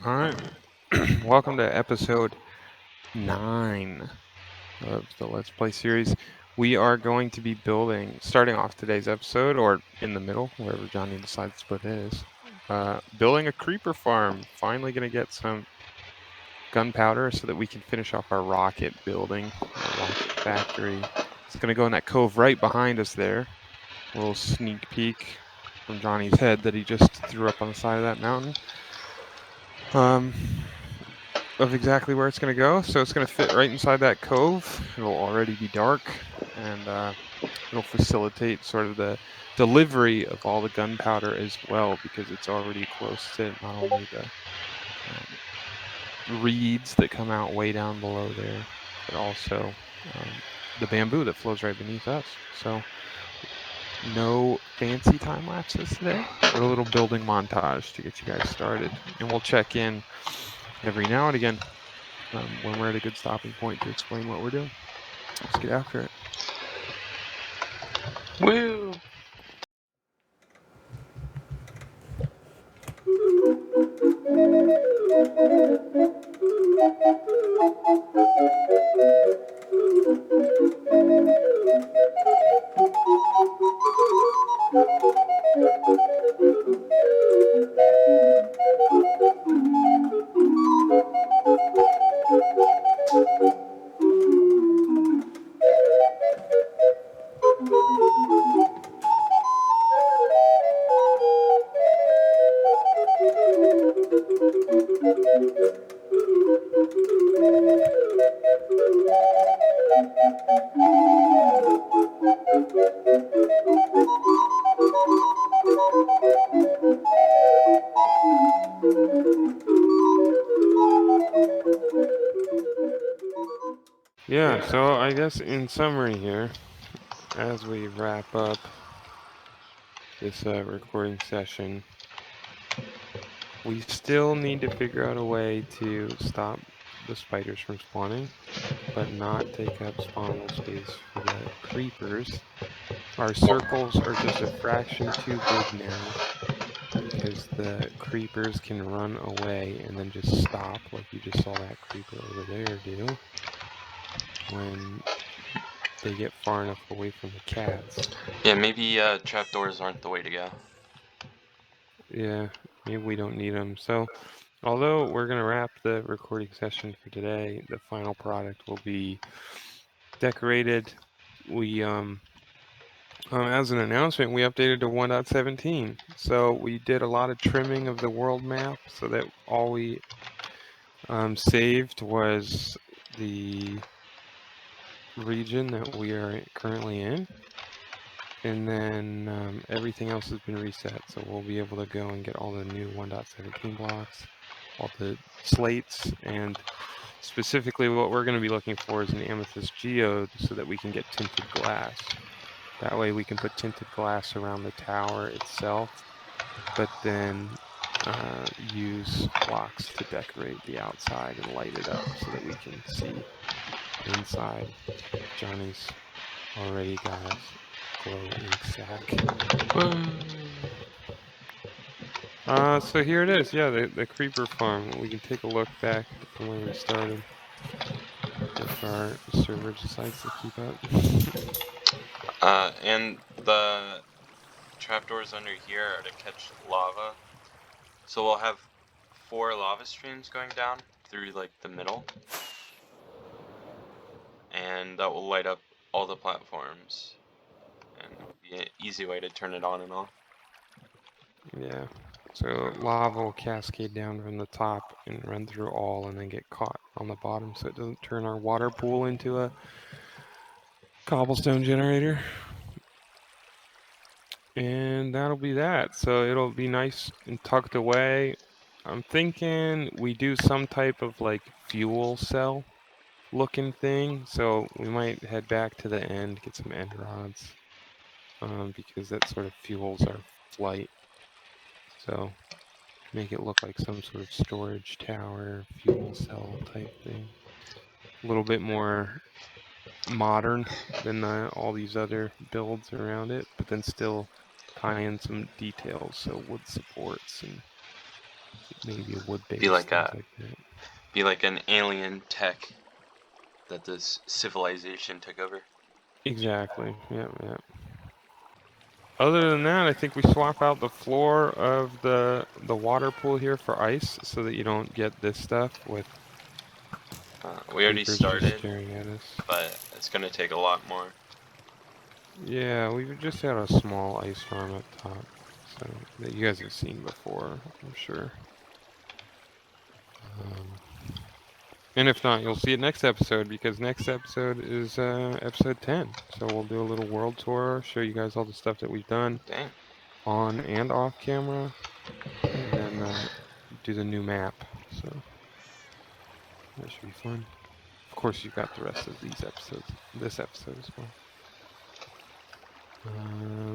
All right. Welcome to episode 9 of the Let's Play series. We are going to be starting off today's episode, or in the middle, wherever Johnny decides to put his, building a creeper farm. Finally going to get some gunpowder so that we can finish off our rocket building, our rocket factory. It's going to go in that cove right behind us there. A little sneak peek from Johnny's head that he just threw up on the side of that mountain. Of exactly where it's going to go. So it's going to fit right inside that cove. It'll already be dark, and it'll facilitate sort of the delivery of all the gunpowder as well, because it's already close to not only the reeds that come out way down below there, but also the bamboo that flows right beneath us. So no fancy time lapses today, but a little building montage to get you guys started. And we'll check in every now and again when we're at a good stopping point to explain what we're doing. Let's get after it. Woo! Yeah, so I guess in summary here, as we wrap up this recording session, we still need to figure out a way to stop the spiders from spawning, but not take up spawnable space for the creepers. Our circles are just a fraction too big now, because the creepers can run away and then just stop, like you just saw that creeper over there do, when they get far enough away from the cats. Yeah, maybe trapdoors aren't the way to go. Yeah, maybe we don't need them. So, although we're going to wrap the recording session for today, the final product will be decorated. We, as an announcement, we updated to 1.17. So we did a lot of trimming of the world map so that all we saved was the region that we are currently in. And then everything else has been reset, so we'll be able to go and get all the new 1.17 blocks, all the slates, and specifically what we're going to be looking for is an amethyst geode so that we can get tinted glass. That way we can put tinted glass around the tower itself, but then use blocks to decorate the outside and light it up so that we can see inside. Johnny's already got us glow ink sack. So here it is. Yeah, the creeper farm. We can take a look back from where we started, if our server decides to keep up. And the trapdoors under here are to catch lava. So we'll have 4 lava streams going down through like the middle. And that will light up all the platforms. And it'll be an easy way to turn it on and off. Yeah. So lava will cascade down from the top and run through all and then get caught on the bottom so it doesn't turn our water pool into a cobblestone generator. And that'll be that. So it'll be nice and tucked away. I'm thinking we do some type of like fuel cell looking thing. So we might head back to the end, get some end rods, because that sort of fuels our flight. So make it look like some sort of storage tower, fuel cell type thing. A little bit more modern than all these other builds around it, but then still tie in some details, so wood supports and maybe wood-based, Be like things like that. be like an alien tech that this civilization took over. Exactly. Yeah, yeah. Other than that, I think we swap out the floor of the water pool here for ice so that you don't get this stuff with We already creepers just started, staring at us. but it's gonna take a lot more. Yeah, we've just had a small ice farm up top, so that you guys have seen before, I'm sure. Um, and if not, you'll see it next episode because next episode is episode 10. So we'll do a little world tour, show you guys all the stuff that we've done Dang. on and off camera, and then do the new map. So that should be fun. Of course, you've got the rest of these episodes, this episode as well.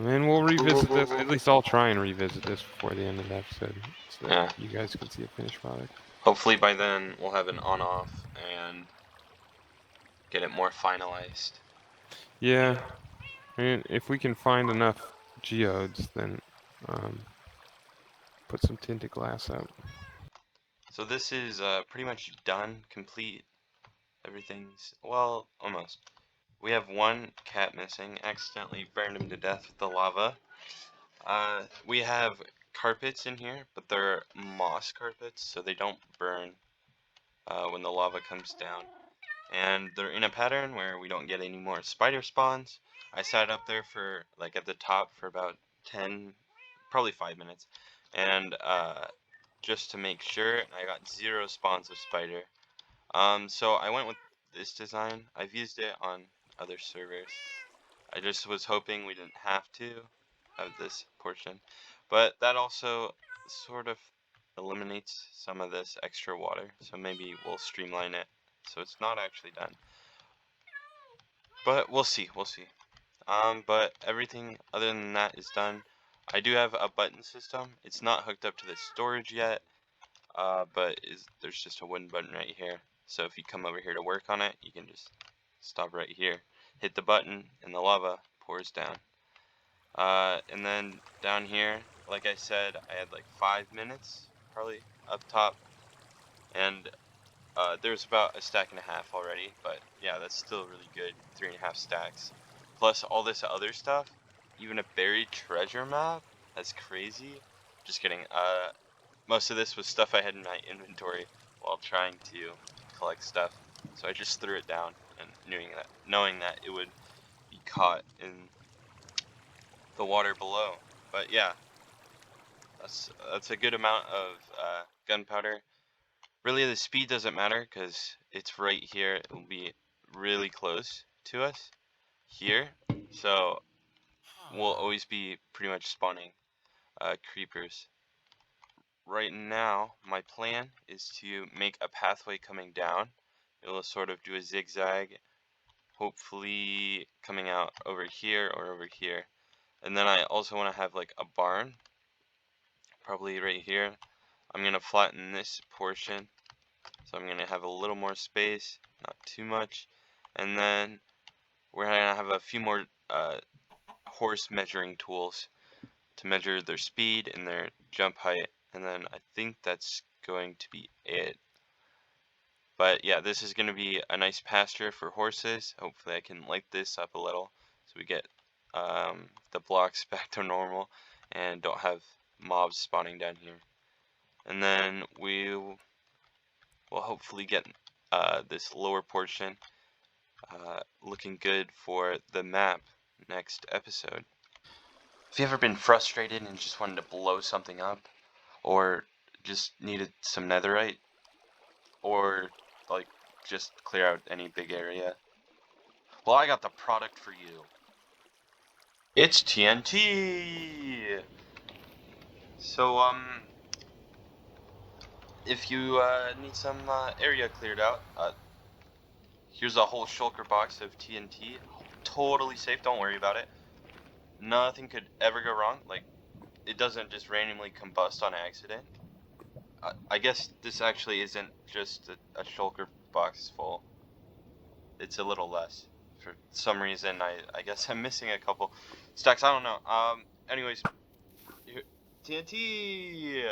And we'll revisit this. At least I'll try and revisit this before the end of the episode so that Yeah. you guys can see a finished product. Hopefully by then we'll have an on-off and get it more finalized. Yeah, and if we can find enough geodes, then put some tinted glass up. So this is pretty much done, complete. Everything's, well, almost. We have one cat missing. Accidentally burned him to death with the lava. We have carpets in here, but they're moss carpets, so they don't burn when the lava comes down. And they're in a pattern where we don't get any more spider spawns. I sat up there for, like, at the top for about 10, probably 5 minutes. And just to make sure, I got 0 spawns of spider. So I went with this design. I've used it on other servers. I just was hoping we didn't have to have this portion. But that also sort of eliminates some of this extra water. So maybe we'll streamline it so it's not actually done. But we'll see, we'll see. But everything other than that is done. I do have a button system. It's not hooked up to the storage yet, but there's just a wooden button right here. So if you come over here to work on it, you can just stop right here, hit the button, and the lava pours down. And then down here, like I said, I had like 5 minutes, probably, up top. And there's about a stack and a half already, but yeah, that's still really good, 3.5 stacks. Plus all this other stuff, even a buried treasure map, that's crazy. Just kidding, most of this was stuff I had in my inventory while trying to collect stuff. So I just threw it down and knowing that it would be caught in the water below. But yeah, that's a good amount of gunpowder. Really, the speed doesn't matter because it's right here. It will be really close to us here, so we'll always be pretty much spawning creepers. Right now, my plan is to make a pathway coming down. It will sort of do a zigzag, hopefully coming out over here or over here. And then I also want to have like a barn, probably right here. I'm going to flatten this portion. So I'm going to have a little more space, not too much. And then we're going to have a few more horse measuring tools to measure their speed and their jump height. And then I think that's going to be it. But yeah, this is going to be a nice pasture for horses. Hopefully I can light this up a little so we get the blocks back to normal and don't have mobs spawning down here. And then we'll hopefully get this lower portion looking good for the map next episode. Have you ever been frustrated and just wanted to blow something up? Or just needed some netherite? Or like just clear out any big area? Well, I got the product for you. It's TNT! So, if you need some area cleared out, here's a whole shulker box of TNT. Totally safe, don't worry about it. Nothing could ever go wrong. Like, it doesn't just randomly combust on accident. I guess this actually isn't just a shulker box full. It's a little less. For some reason, I guess I'm missing a couple stacks. I don't know. Anyways, here, TNT!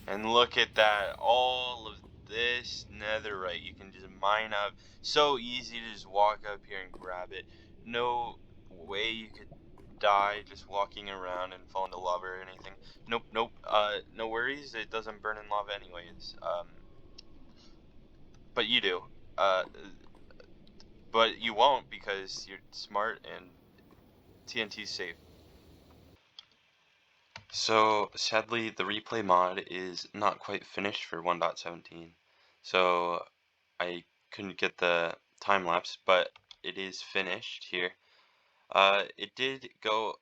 And look at that, all of this netherite you can just mine up. So easy to just walk up here and grab it. No way you could die just walking around and fall into lava or anything. Nope, nope. No worries. It doesn't burn in lava anyways. But you do. But you won't because you're smart and TNT's safe. So sadly, the replay mod is not quite finished for 1.17. So I couldn't get the time lapse, but it is finished here. It did go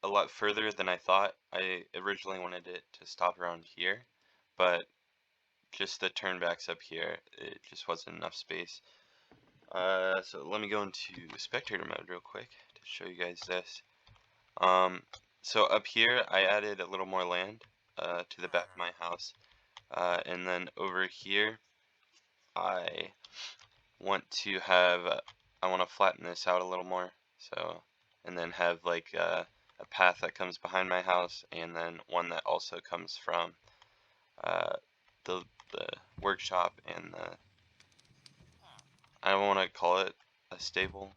a lot further than I thought. I originally wanted it to stop around here, but just the turnbacks up here, it just wasn't enough space. So let me go into spectator mode real quick to show you guys this. So up here, I added a little more land to the back of my house, and then over here, I want to have, I want to flatten this out a little more, so, and then have like a path that comes behind my house, and then one that also comes from the workshop and the, I don't want to call it a stable,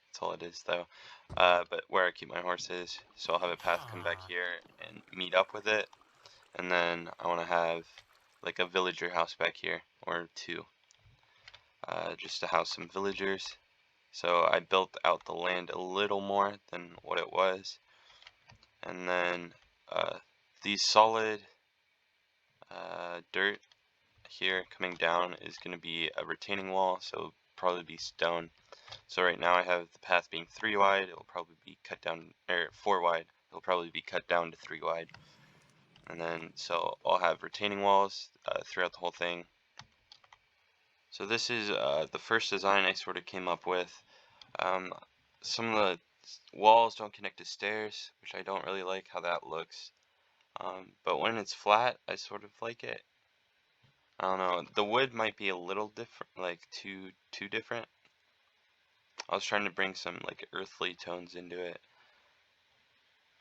that's all it is though, but where I keep my horses, so I'll have a path come back here and meet up with it, and then I want to have like a villager house back here, or two, just to house some villagers. So I built out the land a little more than what it was, and then these solid dirt here coming down is going to be a retaining wall, so it'll probably be stone. So right now I have the path being 3 wide, it'll probably be cut down, or 4 wide, it'll probably be cut down to 3 wide. And then, so I'll have retaining walls throughout the whole thing. So this is the first design I sort of came up with. Some of the walls don't connect to stairs, which I don't really like how that looks. But when it's flat, I sort of like it. I don't know, the wood might be a little different, like too different. I was trying to bring some like earthly tones into it,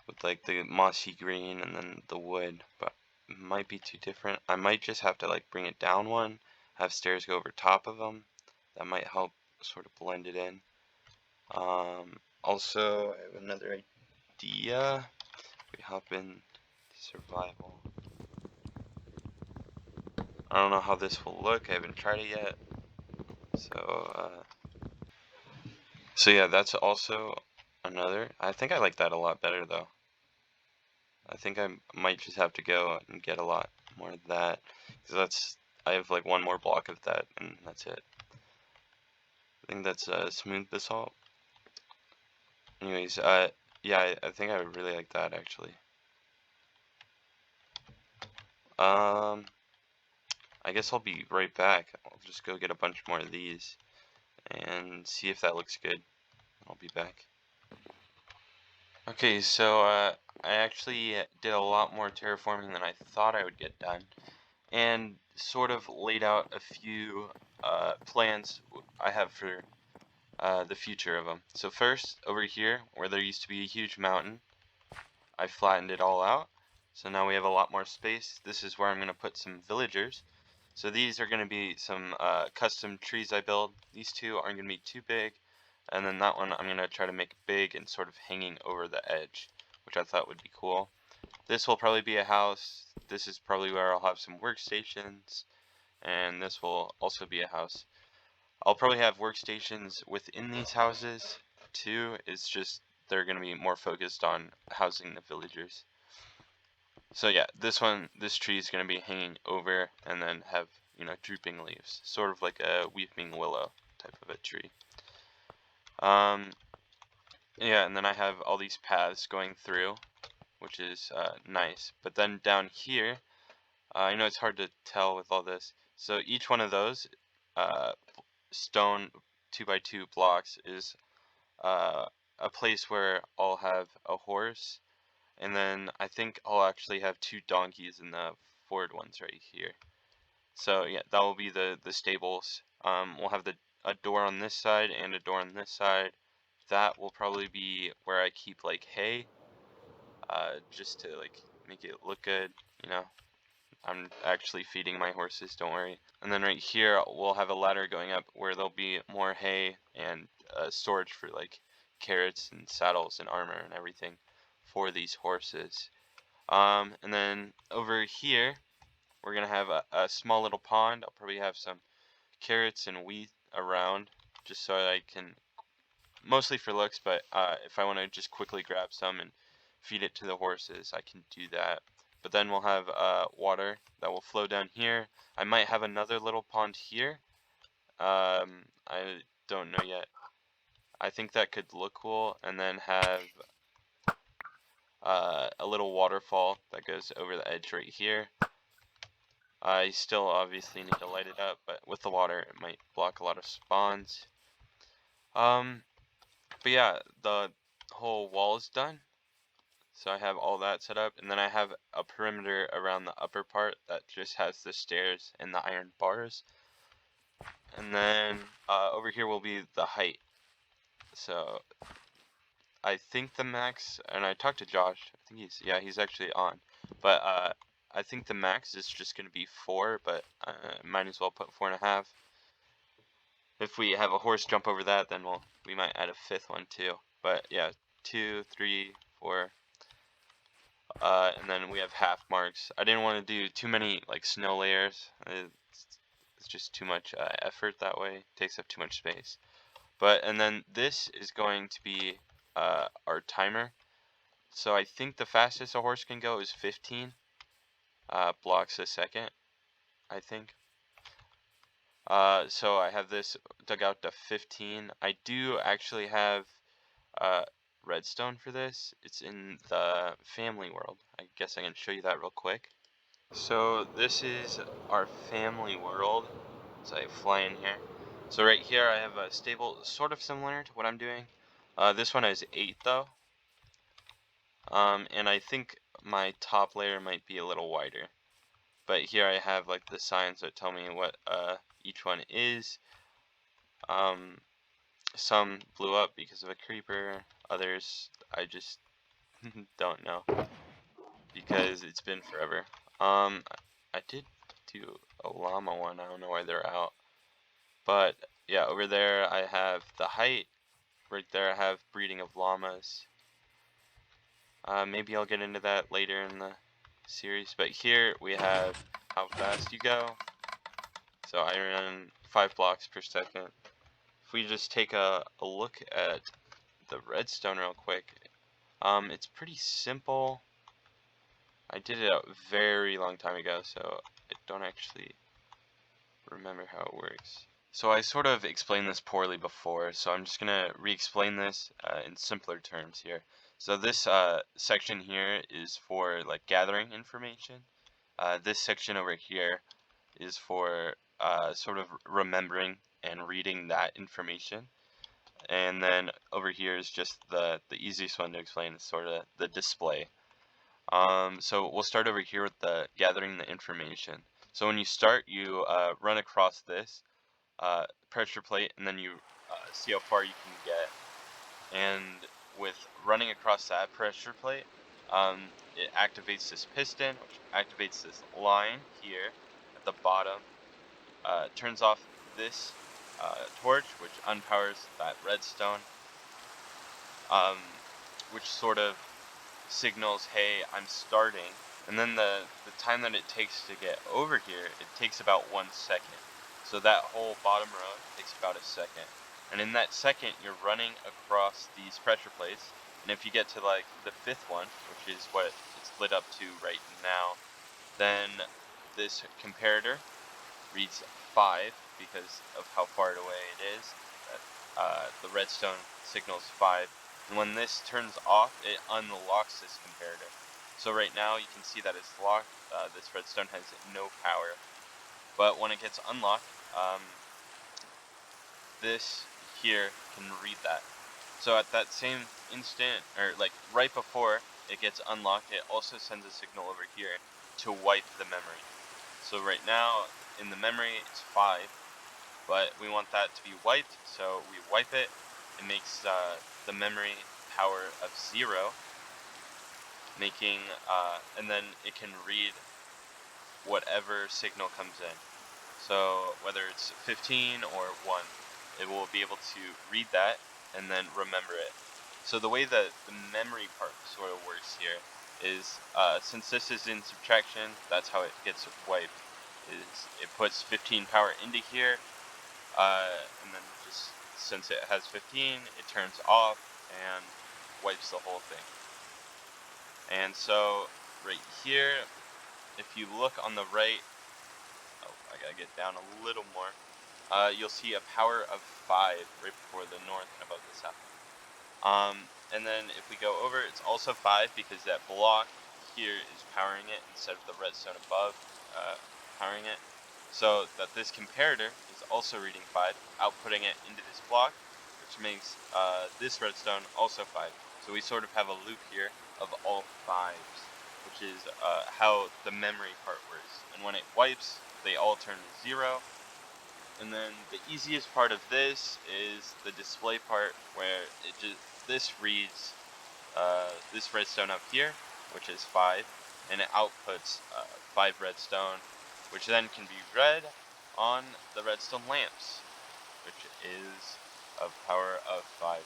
with like the mossy green and then the wood, but it might be too different. I might just have to like bring it down one, have stairs go over top of them. That might help sort of blend it in. Also, I have another idea. We hop in survival. I don't know how this will look. I haven't tried it yet. So yeah, that's also another. I think I like that a lot better though. I think I might just have to go and get a lot more of that, because I have like one more block of that and that's it. I think that's smooth basalt. Anyways, yeah, I think I would really like that actually. I guess I'll be right back. I'll just go get a bunch more of these and see if that looks good. I'll be back. Okay, so I actually did a lot more terraforming than I thought I would get done, and sort of laid out a few plans I have for the future of them. So first, over here, where there used to be a huge mountain, I flattened it all out. So now we have a lot more space. This is where I'm going to put some villagers. So these are going to be some custom trees I build. These two aren't going to be too big. And then that one I'm going to try to make big and sort of hanging over the edge, which I thought would be cool. This will probably be a house. This is probably where I'll have some workstations. And this will also be a house. I'll probably have workstations within these houses too. It's just they're going to be more focused on housing the villagers. So yeah, this tree is going to be hanging over and then have, you know, drooping leaves, sort of like a weeping willow type of a tree. Yeah, and then I have all these paths going through, which is nice. But then down here, I know it's hard to tell with all this. So each one of those stone 2x2 blocks is a place where I'll have a horse, and then I think I'll actually have 2 donkeys in the forward ones right here. So yeah, that will be the stables. We'll have a door on this side and a door on this side. That will probably be where I keep like hay, just to like make it look good, you know. I'm actually feeding my horses, don't worry. And then right here, we'll have a ladder going up where there'll be more hay and storage for like carrots and saddles and armor and everything for these horses. And then over here, we're gonna have a small little pond. I'll probably have some carrots and wheat around just so I can, mostly for looks, but if I want to just quickly grab some and feed it to the horses, I can do that. But then we'll have water that will flow down here. I might have another little pond here. I don't know yet. I think that could look cool, and then have a little waterfall that goes over the edge right here. I still obviously need to light it up, but with the water it might block a lot of spawns. But yeah, the whole wall is done. So I have all that set up, and then I have a perimeter around the upper part that just has the stairs and the iron bars. And then over here will be the height. So I think the max, and I talked to Josh, I think he's actually on. But I think the max is just going to be 4, but might as well put 4.5. If we have a horse jump over that, then we might add a 5th one too. But yeah, 2, 3, 4. And then we have half marks. I didn't want to do too many like snow layers. It's just too much effort that way. It takes up too much space. And then this is going to be our timer. So I think the fastest a horse can go is 15 blocks a second, I think. So I have this dug out to 15. I do actually have redstone for this. It's in the family world. I guess I can show you that real quick. So this is our family world. So I fly in here. So right here I have a stable sort of similar to what I'm doing. This one has 8 though. And I think my top layer might be a little wider. But here I have like the signs that tell me what each one is. Some blew up because of a creeper, others I just don't know because it's been forever. I did do a llama one, I don't know why they're out. But yeah, over there I have the height. Right there I have breeding of llamas. Maybe I'll get into that later in the series, but here we have how fast you go. So I run 5 blocks per second. If we just take a look at the redstone real quick, it's pretty simple. I did it a very long time ago, so I don't actually remember how it works. So I sort of explained this poorly before, so I'm just gonna re-explain this in simpler terms here. So this section here is for like gathering information. This section over here is for sort of remembering and reading that information. And then over here is just the easiest one to explain, is sort of the display. So we'll start over here with the gathering the information. So when you start, you run across this pressure plate, and then you see how far you can get. And with running across that pressure plate, it activates this piston, which activates this line here at the bottom, turns off this torch, which unpowers that redstone, which sort of signals, hey, I'm starting. And then the time that it takes to get over here, it takes about 1 second. So that whole bottom row takes about a second. And in that second, you're running across these pressure plates. And if you get to like the 5th one, which is what it's lit up to right now, then this comparator reads 5 because of how far away it is. The redstone signals 5. And when this turns off, it unlocks this comparator. So right now you can see that it's locked. This redstone has no power. But when it gets unlocked, this here can read that. So at that same instant, or like right before it gets unlocked, it also sends a signal over here to wipe the memory. So right now in the memory it's 5, but we want that to be wiped, so we wipe it. It makes the memory power of 0, making and then it can read whatever signal comes in. So whether it's 15 or 1, it will be able to read that and then remember it. So the way that the memory part sort of works here is, since this is in subtraction, that's how it gets wiped. Is it puts 15 power into here, and then just since it has 15, it turns off and wipes the whole thing. And so right here, if you look on the right, oh, I gotta get down a little more. You'll see a power of 5 right before the north and above the south. And then if we go over, it's also 5 because that block here is powering it instead of the redstone above powering it. So that this comparator is also reading 5, outputting it into this block, which makes this redstone also 5. So we sort of have a loop here of all 5s, which is how the memory part works. And when it wipes, they all turn to 0. And then the easiest part of this is the display part, where it just this reads this redstone up here, which is 5, and it outputs 5 redstone, which then can be read on the redstone lamps, which is of power of 5.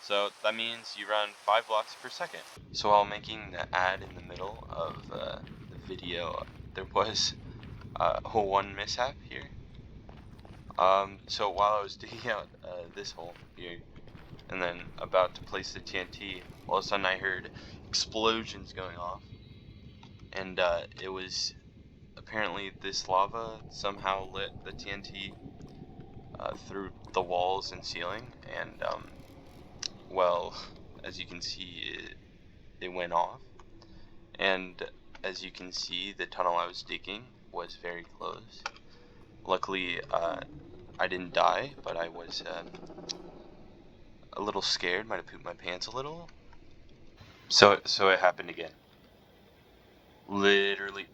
So that means you run 5 blocks per second. So while making the ad in the middle of the video, there was one mishap here. So while I was digging out this hole here, and then about to place the TNT, all of a sudden I heard explosions going off, and it was apparently this lava somehow lit the TNT through the walls and ceiling, and well, as you can see, it went off, and as you can see, the tunnel I was digging was very close. Luckily, I didn't die, but I was a little scared, might have pooped my pants a little. So it happened again. Literally,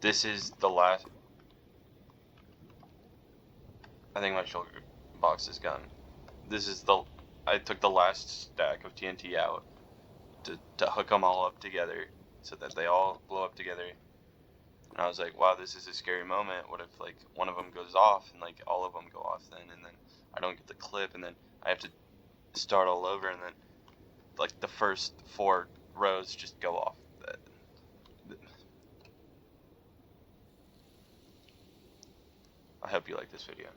this is the last. I think my sugar box is gone. This is the. I took the last stack of TNT out to hook them all up together so that they all blow up together. And I was like, wow, this is a scary moment. What if like one of them goes off and like all of them go off then, and then I don't get the clip, and then I have to start all over, and then like the first 4 rows just go off. I hope you like this video.